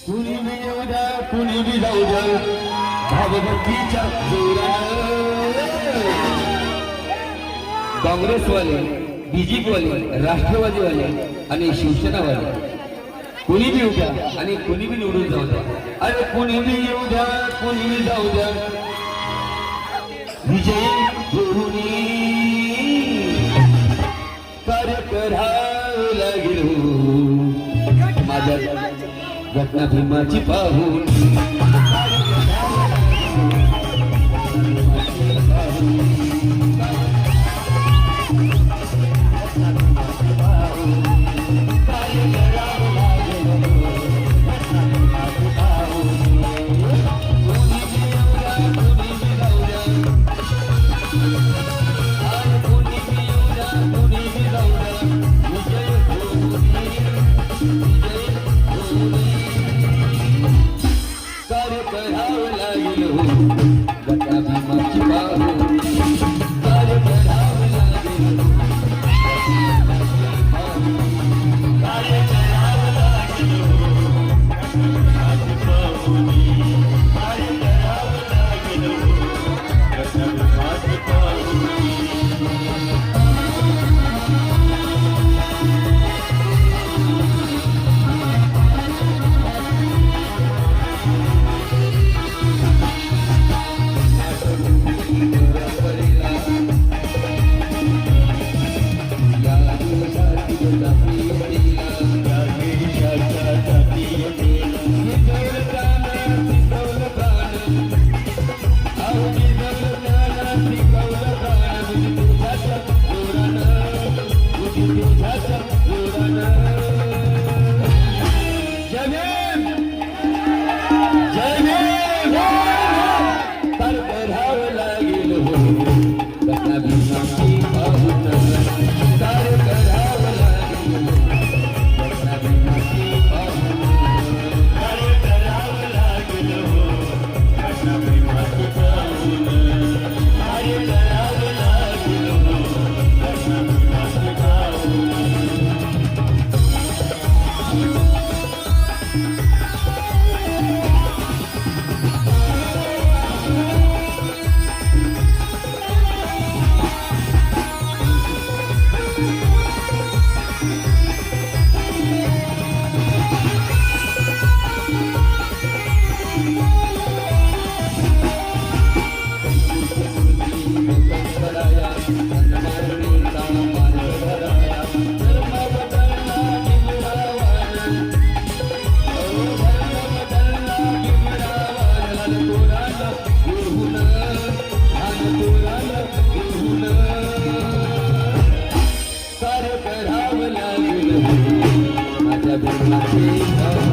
कुणी बी येऊ द्या कुणी बी जाऊ द्या भावभक्तीच्या जोरात काँग्रेसवाले बीजेपीवाले राष्ट्रवादीवाले आणि शिवसेनावाले कुणी बी येऊ द्या आणि कुणी बी निवडून जाऊ द्या अरे कुणी बी येऊ द्या कुणी बी जाऊ द्या विजयी होऊनी कार्य करावं लागेल माझ्या घटना भीमाची पाहून कार्य करावं लागेल माझ्या